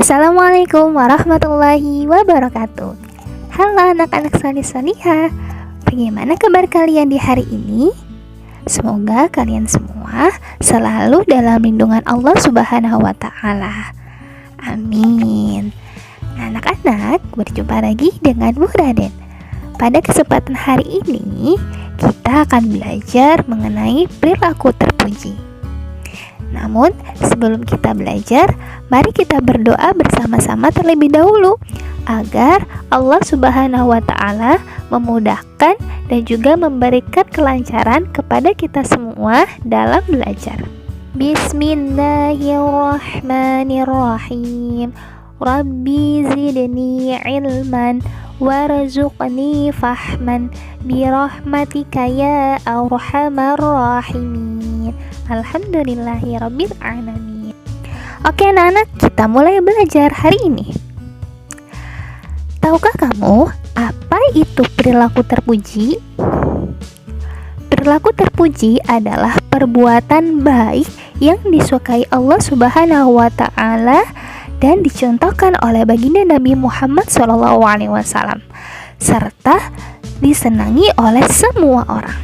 Assalamualaikum warahmatullahi wabarakatuh. Halo anak-anak salih-salihah, bagaimana kabar kalian di hari ini? Semoga kalian semua selalu dalam lindungan Allah Subhanahu wa Ta'ala. Amin. Nah, anak-anak, berjumpa lagi dengan Bu Raden. Pada kesempatan hari ini, kita akan belajar mengenai perilaku terpuji. Namun, sebelum kita belajar, mari kita berdoa bersama-sama terlebih dahulu agar Allah Subhanahu wa Ta'ala memudahkan dan juga memberikan kelancaran kepada kita semua dalam belajar. Bismillahirrahmanirrahim. Rabbi zidni ilman warzuqni fahman birahmatika ya arhamar rahimin. Alhamdulillahirabbil alamin. Oke anak-anak, kita mulai belajar hari ini. Tahukah kamu apa itu perilaku terpuji? Perilaku terpuji adalah perbuatan baik yang disukai Allah Subhanahu wa Ta'ala dan dicontohkan oleh baginda Nabi Muhammad SAW serta disenangi oleh semua orang.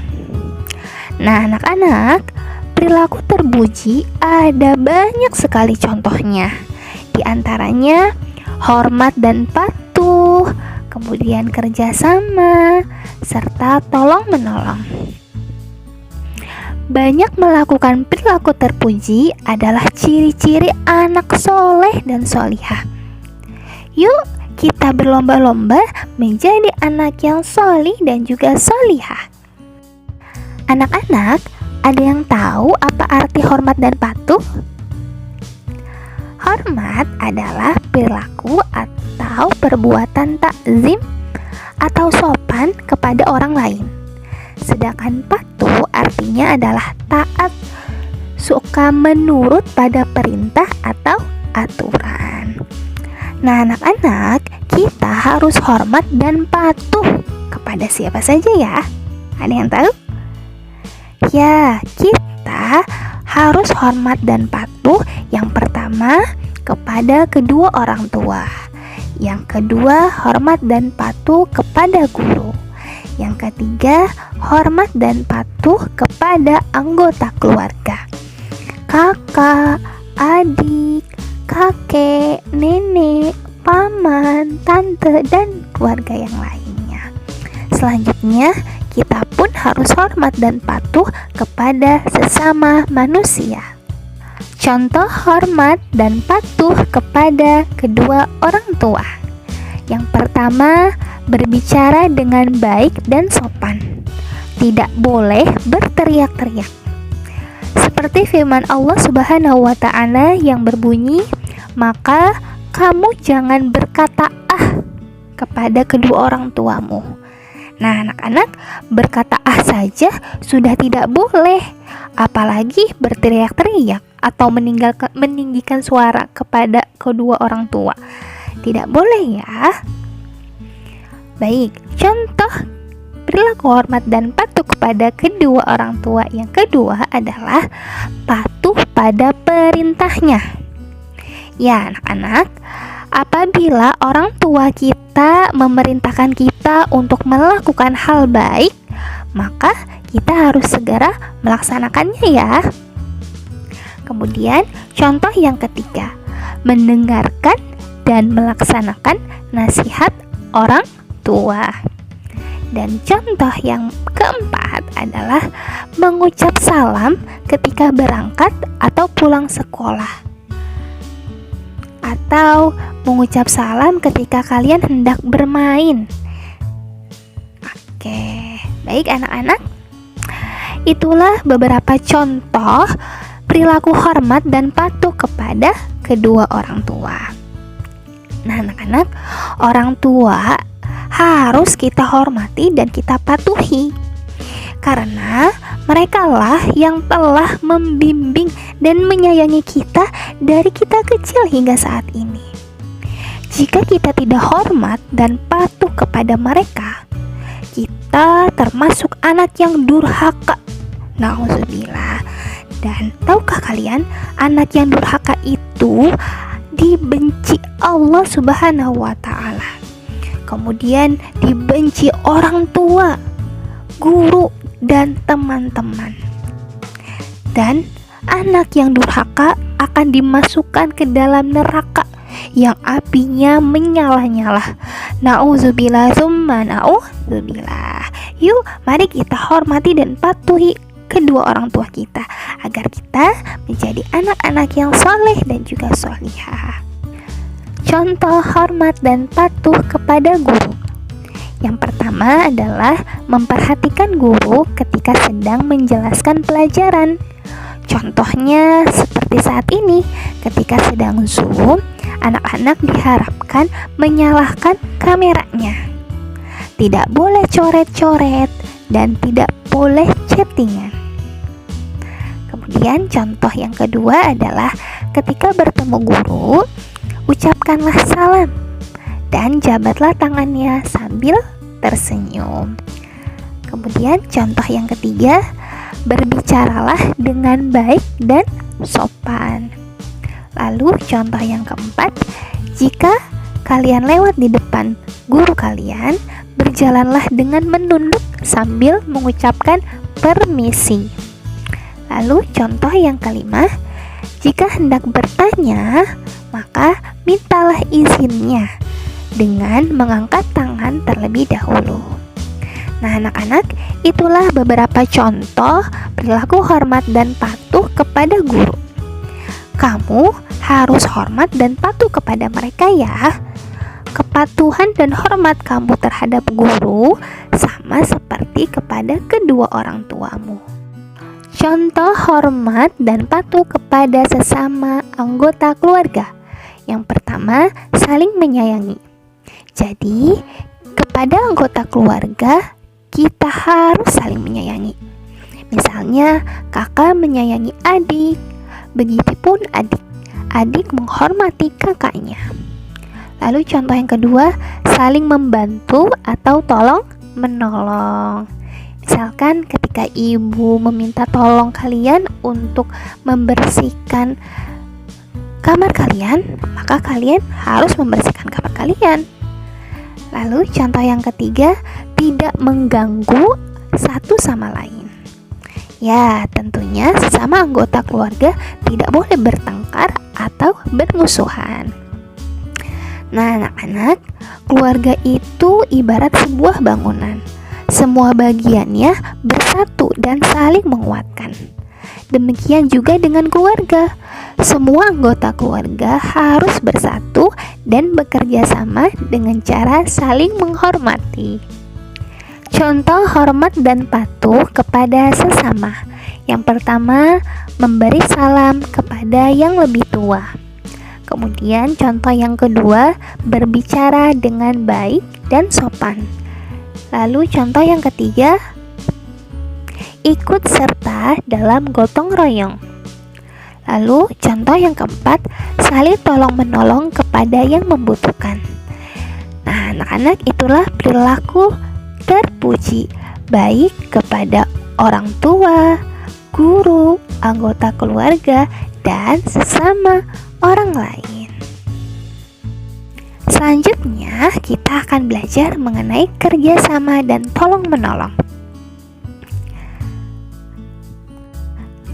Nah anak-anak, perilaku terpuji ada banyak sekali contohnya. Di antaranya hormat dan patuh, kemudian kerjasama, serta tolong menolong. Banyak melakukan perilaku terpuji adalah ciri-ciri anak soleh dan solihah. Yuk kita berlomba-lomba menjadi anak yang solih dan juga solihah. Anak-anak, ada yang tahu apa arti hormat dan patuh? Hormat adalah perilaku atau perbuatan takzim atau sopan kepada orang lain. Sedangkan patuh artinya adalah taat, suka menurut pada perintah atau aturan. Nah anak-anak, kita harus hormat dan patuh kepada siapa saja ya? Ada yang tahu? Ya, kita harus hormat dan patuh yang pertama kepada kedua orang tua. Yang kedua, hormat dan patuh kepada guru. Yang ketiga, hormat dan patuh kepada anggota keluarga. Kakak, adik, kakek, nenek, paman, tante, dan keluarga yang lainnya. Selanjutnya, kita pun harus hormat dan patuh kepada sesama manusia. Contoh hormat dan patuh kepada kedua orang tua. Yang pertama, berbicara dengan baik dan sopan. Tidak boleh berteriak-teriak. Seperti firman Allah Subhanahu wa Ta'ala yang berbunyi, "Maka kamu jangan berkata kepada kedua orang tuamu." Nah, anak-anak, berkata saja sudah tidak boleh, apalagi berteriak-teriak atau meninggikan suara kepada kedua orang tua. Tidak boleh ya. Baik, contoh perilaku hormat dan patuh kepada kedua orang tua yang kedua adalah patuh pada perintahnya. Ya anak-anak, apabila orang tua kita memerintahkan kita untuk melakukan hal baik, maka kita harus segera melaksanakannya ya. Kemudian contoh yang ketiga, mendengarkan dan melaksanakan nasihat orang tua. Dan contoh yang keempat adalah mengucap salam ketika berangkat atau pulang sekolah, atau mengucap salam ketika kalian hendak bermain. Oke, baik anak-anak, itulah beberapa contoh perilaku hormat dan patuh kepada kedua orang tua. Nah anak-anak, orang tua harus kita hormati dan kita patuhi, karena merekalah yang telah membimbing dan menyayangi kita dari kita kecil hingga saat ini. Jika kita tidak hormat dan patuh kepada mereka, kita termasuk anak yang durhaka. Nauzubillah. Dan tahukah kalian, anak yang durhaka itu dibenci Allah Subhanahu wa Ta'ala. Kemudian dibenci orang tua, guru, dan teman-teman. Dan anak yang durhaka akan dimasukkan ke dalam neraka yang apinya menyala-nyala. Nauzubillah tsumma nauzubillah. Yuk, mari kita hormati dan patuhi kedua orang tua kita agar kita menjadi anak-anak yang soleh dan juga solihah. Contoh hormat dan patuh kepada guru. Yang pertama adalah memperhatikan guru ketika sedang menjelaskan pelajaran. Contohnya seperti saat ini, ketika sedang Zoom, anak-anak diharapkan menyalakan kameranya. Tidak boleh coret-coret dan tidak boleh chattingan. Kemudian contoh yang kedua adalah ketika bertemu guru, ucapkanlah salam dan jabatlah tangannya sambil tersenyum. Kemudian contoh yang ketiga, berbicaralah dengan baik dan sopan. Lalu contoh yang keempat, jika kalian lewat di depan guru kalian, berjalanlah dengan menunduk sambil mengucapkan permisi. Lalu contoh yang kelima, jika hendak bertanya, maka mintalah izinnya dengan mengangkat tangan terlebih dahulu. Nah, anak-anak, itulah beberapa contoh perilaku hormat dan patuh kepada guru. Kamu harus hormat dan patuh kepada mereka ya. Kepatuhan dan hormat kamu terhadap guru sama seperti kepada kedua orang tuamu. Contoh hormat dan patuh kepada sesama anggota keluarga. Yang pertama, saling menyayangi. Jadi, kepada anggota keluarga, kita harus saling menyayangi. Misalnya, kakak menyayangi adik, begitupun adik. Adik menghormati kakaknya. Lalu contoh yang kedua, saling membantu atau tolong menolong. Misalkan ketika ibu meminta tolong kalian untuk membersihkan kamar kalian, maka kalian harus membersihkan kamar kalian. Lalu contoh yang ketiga, tidak mengganggu satu sama lain. Ya, tentunya sesama anggota keluarga tidak boleh bertengkar atau bermusuhan. Nah, anak-anak, keluarga itu ibarat sebuah bangunan. Semua bagiannya bersatu dan saling menguatkan. Demikian juga dengan keluarga. Semua anggota keluarga harus bersatu dan bekerja sama dengan cara saling menghormati. Contoh hormat dan patuh kepada sesama. Yang pertama, memberi salam kepada yang lebih tua. Kemudian contoh yang kedua, berbicara dengan baik dan sopan. Lalu contoh yang ketiga, ikut serta dalam gotong royong. Lalu contoh yang keempat, saling tolong menolong kepada yang membutuhkan. Nah, anak-anak, itulah perilaku terpuji baik kepada orang tua, guru, anggota keluarga, dan sesama orang lain. Selanjutnya, kita akan belajar mengenai kerjasama dan tolong-menolong.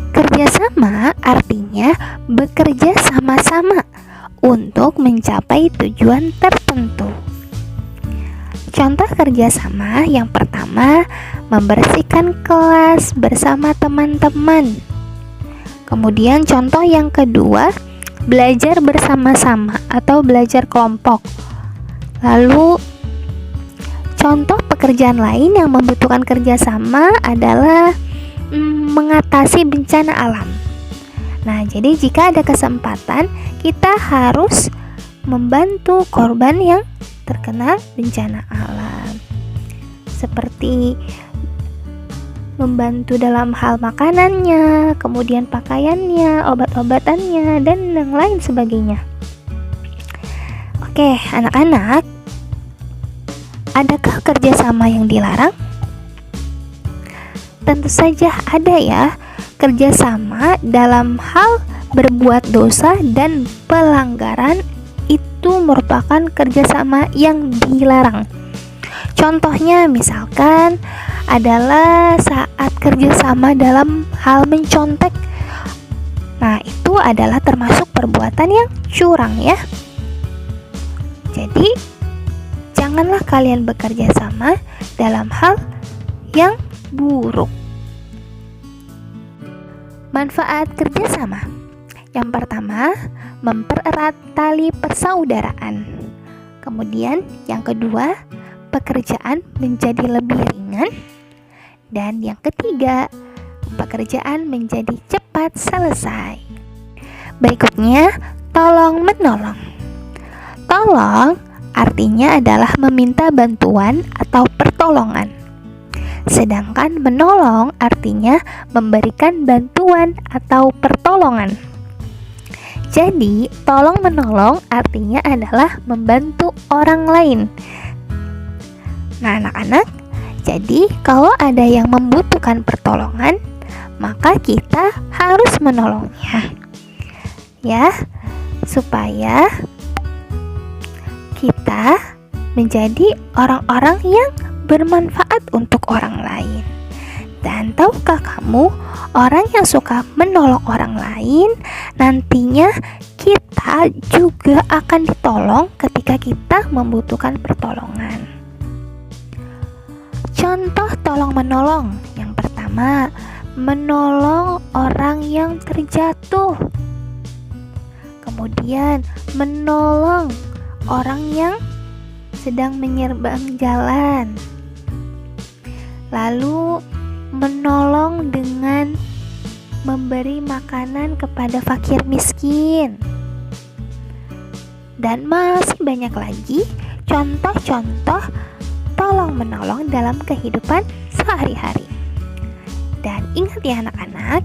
Kerjasama artinya bekerja sama-sama untuk mencapai tujuan tertentu. Contoh kerjasama yang pertama, membersihkan kelas bersama teman-teman. Kemudian contoh yang kedua, belajar bersama-sama atau belajar kelompok. Lalu contoh pekerjaan lain yang membutuhkan kerjasama adalah mengatasi bencana alam. Nah, jadi jika ada kesempatan, kita harus membantu korban yang terkena bencana alam, seperti membantu dalam hal makanannya, kemudian pakaiannya, obat-obatannya, dan yang lain sebagainya. Oke, anak-anak, adakah kerjasama yang dilarang? Tentu saja ada ya. kerjasama dalam hal berbuat dosa dan pelanggaran itu merupakan kerjasama yang dilarang. Contohnya misalkan adalah saat kerjasama dalam hal mencontek. Nah, itu adalah termasuk perbuatan yang curang ya. Jadi, janganlah kalian bekerja sama dalam hal yang buruk. Manfaat kerjasama. Yang pertama, mempererat tali persaudaraan. Kemudian, yang kedua, pekerjaan menjadi lebih ringan. Dan yang ketiga, pekerjaan menjadi cepat selesai. Berikutnya, tolong menolong. Tolong artinya adalah meminta bantuan atau pertolongan. Sedangkan menolong artinya memberikan bantuan atau pertolongan. Jadi, tolong menolong artinya adalah membantu orang lain. Nah, anak-anak, jadi kalau ada yang membutuhkan pertolongan, maka kita harus menolongnya. Ya, supaya kita menjadi orang-orang yang bermanfaat untuk orang lain. Dan tahukah kamu, orang yang suka menolong orang lain, nantinya kita juga akan ditolong ketika kita membutuhkan pertolongan. Contoh tolong menolong. Yang pertama, menolong orang yang terjatuh. Kemudian menolong orang yang sedang menyeberang jalan. Lalu menolong dengan memberi makanan kepada fakir miskin. Dan masih banyak lagi contoh-contoh tolong menolong dalam kehidupan sehari-hari. Dan ingat ya anak-anak,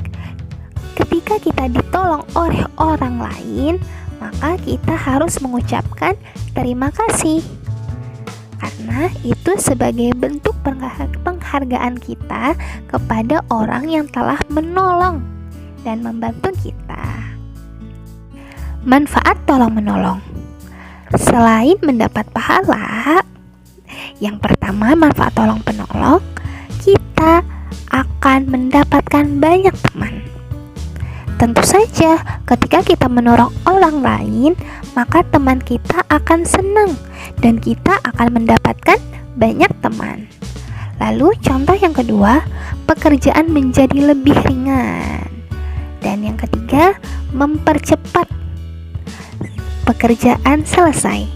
ketika kita ditolong oleh orang lain, maka kita harus mengucapkan terima kasih. Karena itu sebagai bentuk penghargaan kita kepada orang yang telah menolong dan membantu kita. Manfaat tolong menolong. Selain mendapat pahala, yang pertama manfaat tolong menolong, kita akan mendapatkan banyak teman. Tentu saja ketika kita menolong orang lain, maka teman kita akan senang dan kita akan mendapatkan banyak teman. Lalu contoh yang kedua, pekerjaan menjadi lebih ringan. Dan yang ketiga, mempercepat pekerjaan selesai.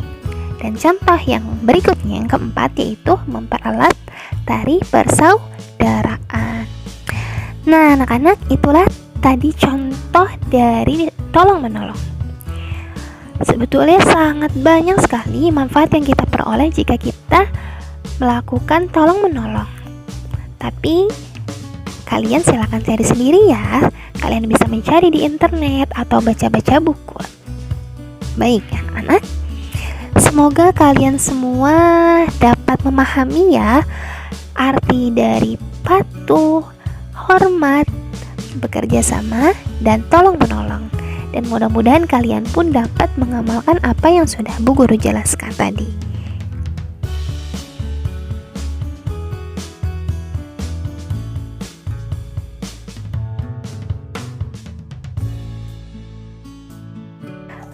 Dan contoh yang berikutnya, yang keempat, yaitu mempererat tali persaudaraan. Nah anak-anak, itulah tadi contoh dari tolong menolong. Sebetulnya sangat banyak sekali manfaat yang kita peroleh jika kita melakukan tolong menolong. Tapi kalian silakan cari sendiri ya. Kalian bisa mencari di internet atau baca-baca buku. Baik anak-anak, semoga kalian semua dapat memahami ya arti dari patuh, hormat, bekerja sama, dan tolong menolong. Dan mudah-mudahan kalian pun dapat mengamalkan apa yang sudah Bu Guru jelaskan tadi.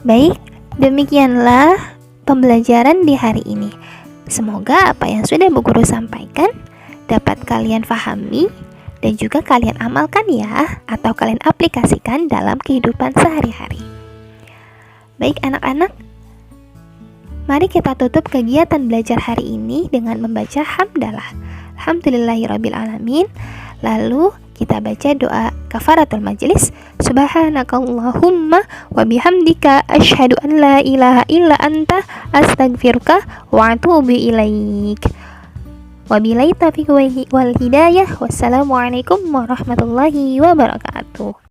Baik, demikianlah pembelajaran di hari ini. Semoga apa yang sudah Bu Guru sampaikan dapat kalian pahami dan juga kalian amalkan ya, atau kalian aplikasikan dalam kehidupan sehari-hari. Baik anak-anak, mari kita tutup kegiatan belajar hari ini dengan membaca hamdalah. Alhamdulillahirrabbilalamin. Lalu kita baca doa kafaratul majlis. Subhanakallahumma wa bihamdika asyhadu an la ilaha illa anta astaghfiruka wa atubu ilaik. Wabillahi taufiq wal hidayah. Wassalamualaikum warahmatullahi wabarakatuh.